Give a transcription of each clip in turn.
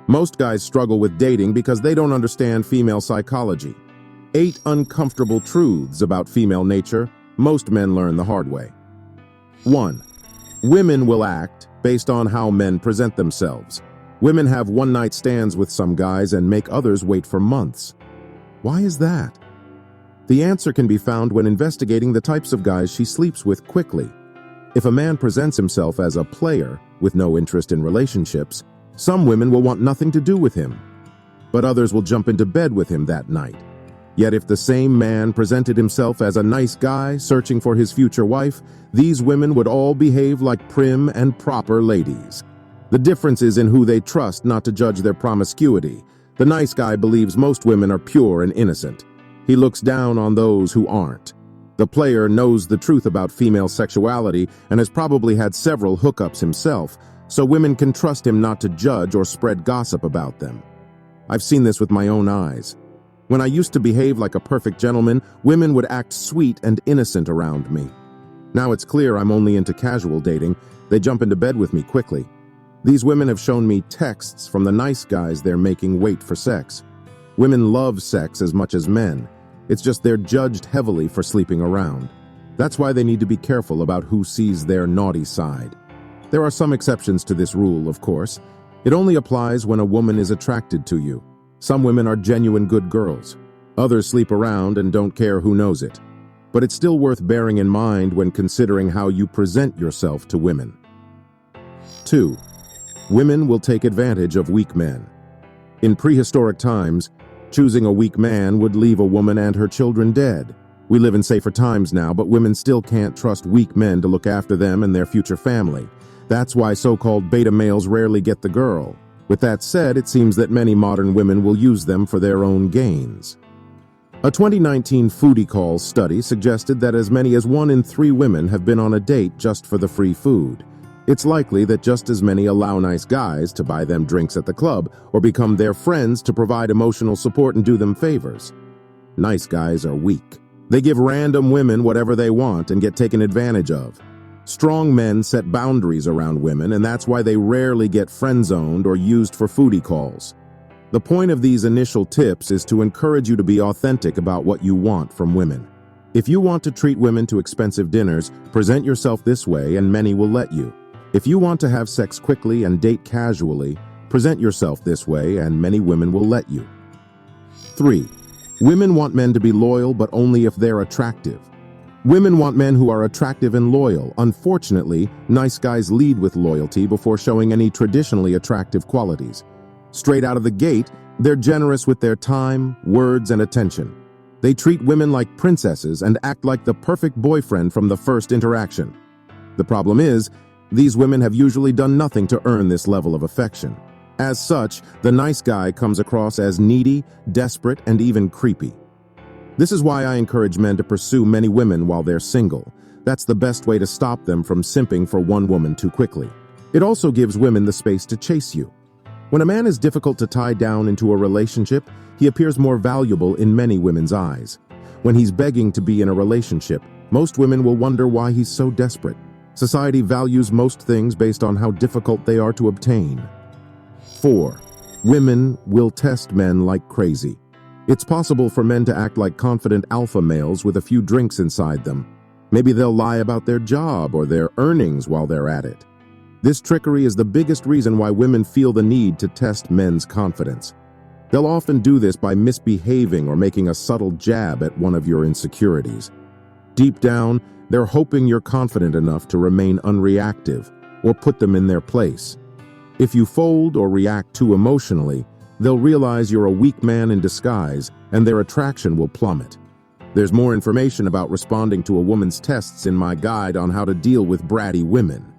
Most guys struggle with dating because they don't understand female psychology. 8 uncomfortable truths about female nature most men learn the hard way. 1. Women will act based on how men present themselves. Women have one-night stands with some guys and make others wait for months. Why is that? The answer can be found when investigating the types of guys she sleeps with quickly. If a man presents himself as a player with no interest in relationships, some women will want nothing to do with him, but others will jump into bed with him that night. Yet if the same man presented himself as a nice guy searching for his future wife, these women would all behave like prim and proper ladies. The difference is in who they trust, not to judge their promiscuity. The nice guy believes most women are pure and innocent. He looks down on those who aren't. The player knows the truth about female sexuality and has probably had several hookups himself, so women can trust him not to judge or spread gossip about them. I've seen this with my own eyes. When I used to behave like a perfect gentleman, women would act sweet and innocent around me. Now it's clear I'm only into casual dating. They jump into bed with me quickly. These women have shown me texts from the nice guys they're making wait for sex. Women love sex as much as men. It's just they're judged heavily for sleeping around. That's why they need to be careful about who sees their naughty side. There are some exceptions to this rule, of course. It only applies when a woman is attracted to you. Some women are genuine good girls. Others sleep around and don't care who knows it. But it's still worth bearing in mind when considering how you present yourself to women. 2. Women will take advantage of weak men. In prehistoric times, choosing a weak man would leave a woman and her children dead. We live in safer times now, but women still can't trust weak men to look after them and their future family. That's why so-called beta males rarely get the girl. With that said, it seems that many modern women will use them for their own gains. A 2019 Foodie Calls study suggested that as many as 1 in 3 women have been on a date just for the free food. It's likely that just as many allow nice guys to buy them drinks at the club or become their friends to provide emotional support and do them favors. Nice guys are weak. They give random women whatever they want and get taken advantage of. Strong men set boundaries around women, and that's why they rarely get friend-zoned or used for foodie calls. The point of these initial tips is to encourage you to be authentic about what you want from women. If you want to treat women to expensive dinners, present yourself this way and many will let you. If you want to have sex quickly and date casually, present yourself this way and many women will let you. 3. Women want men to be loyal, but only if they're attractive. Women want men who are attractive and loyal. Unfortunately, nice guys lead with loyalty before showing any traditionally attractive qualities. Straight out of the gate, they're generous with their time, words, and attention. They treat women like princesses and act like the perfect boyfriend from the first interaction. The problem is, these women have usually done nothing to earn this level of affection. As such, the nice guy comes across as needy, desperate, and even creepy. This is why I encourage men to pursue many women while they're single. That's the best way to stop them from simping for one woman too quickly. It also gives women the space to chase you. When a man is difficult to tie down into a relationship, he appears more valuable in many women's eyes. When he's begging to be in a relationship, most women will wonder why he's so desperate. Society values most things based on how difficult they are to obtain. 4. Women will test men like crazy. It's possible for men to act like confident alpha males with a few drinks inside them. Maybe they'll lie about their job or their earnings while they're at it. This trickery is the biggest reason why women feel the need to test men's confidence. They'll often do this by misbehaving or making a subtle jab at one of your insecurities. Deep down, they're hoping you're confident enough to remain unreactive or put them in their place. If you fold or react too emotionally, they'll realize you're a weak man in disguise and their attraction will plummet. There's more information about responding to a woman's tests in my guide on how to deal with bratty women.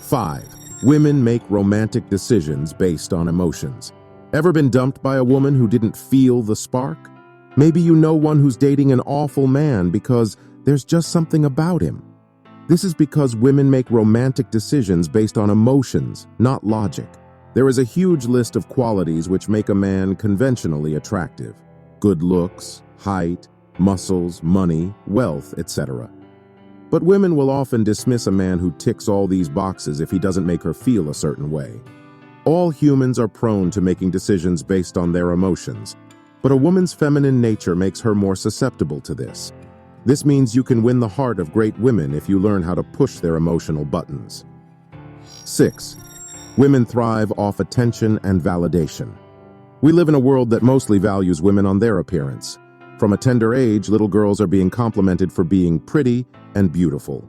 5. Women make romantic decisions based on emotions. Ever been dumped by a woman who didn't feel the spark? Maybe you know one who's dating an awful man because there's just something about him. This is because women make romantic decisions based on emotions, not logic. There is a huge list of qualities which make a man conventionally attractive. Good looks, height, muscles, money, wealth, etc. But women will often dismiss a man who ticks all these boxes if he doesn't make her feel a certain way. All humans are prone to making decisions based on their emotions, but a woman's feminine nature makes her more susceptible to this. This means you can win the heart of great women if you learn how to push their emotional buttons. 6. Women thrive off attention and validation. We live in a world that mostly values women on their appearance. From a tender age, little girls are being complimented for being pretty and beautiful.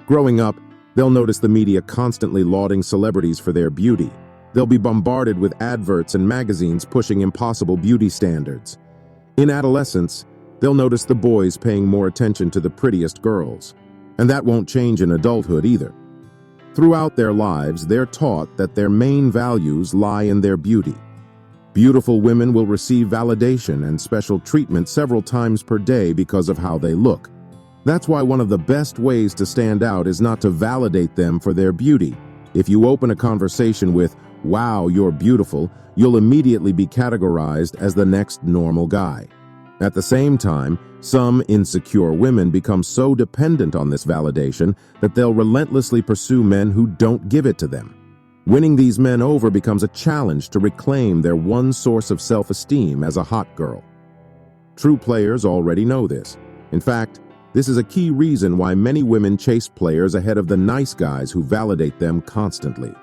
Growing up, they'll notice the media constantly lauding celebrities for their beauty. They'll be bombarded with adverts and magazines pushing impossible beauty standards. In adolescence, they'll notice the boys paying more attention to the prettiest girls. And that won't change in adulthood either. Throughout their lives, they're taught that their main values lie in their beauty. Beautiful women will receive validation and special treatment several times per day because of how they look. That's why one of the best ways to stand out is not to validate them for their beauty. If you open a conversation with, "Wow, you're beautiful," you'll immediately be categorized as the next normal guy. At the same time, some insecure women become so dependent on this validation that they'll relentlessly pursue men who don't give it to them. Winning these men over becomes a challenge to reclaim their one source of self-esteem as a hot girl. True players already know this. In fact, this is a key reason why many women chase players ahead of the nice guys who validate them constantly.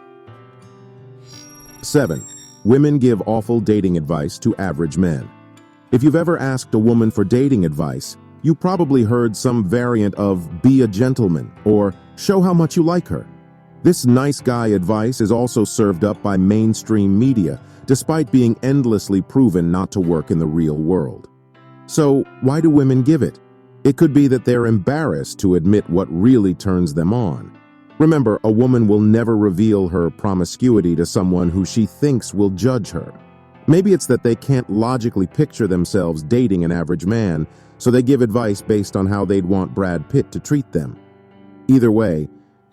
7. Women give awful dating advice to average men. If you've ever asked a woman for dating advice, you probably heard some variant of "be a gentleman" or "show how much you like her." This nice guy advice is also served up by mainstream media, despite being endlessly proven not to work in the real world. So, why do women give it? It could be that they're embarrassed to admit what really turns them on. Remember, a woman will never reveal her promiscuity to someone who she thinks will judge her. Maybe it's that they can't logically picture themselves dating an average man, so they give advice based on how they'd want Brad Pitt to treat them. Either way,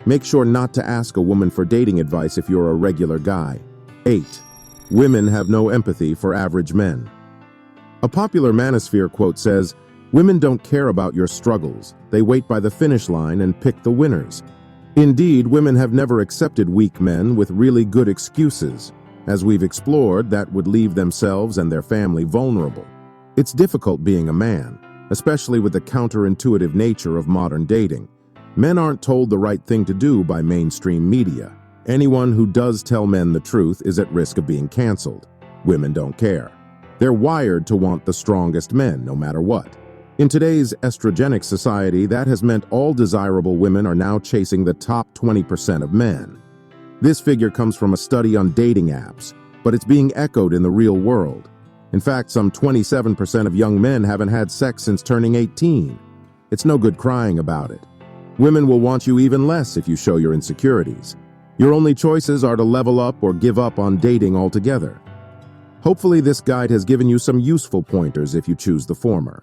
make sure not to ask a woman for dating advice if you're a regular guy. 8. Women have no empathy for average men. A popular manosphere quote says, "Women don't care about your struggles. They wait by the finish line and pick the winners." Indeed, women have never accepted weak men with really good excuses. As we've explored, that would leave themselves and their family vulnerable. It's difficult being a man, especially with the counterintuitive nature of modern dating. Men aren't told the right thing to do by mainstream media. Anyone who does tell men the truth is at risk of being canceled. Women don't care. They're wired to want the strongest men, no matter what. In today's estrogenic society, that has meant all desirable women are now chasing the top 20% of men. This figure comes from a study on dating apps, but it's being echoed in the real world. In fact, some 27% of young men haven't had sex since turning 18. It's no good crying about it. Women will want you even less if you show your insecurities. Your only choices are to level up or give up on dating altogether. Hopefully, this guide has given you some useful pointers if you choose the former.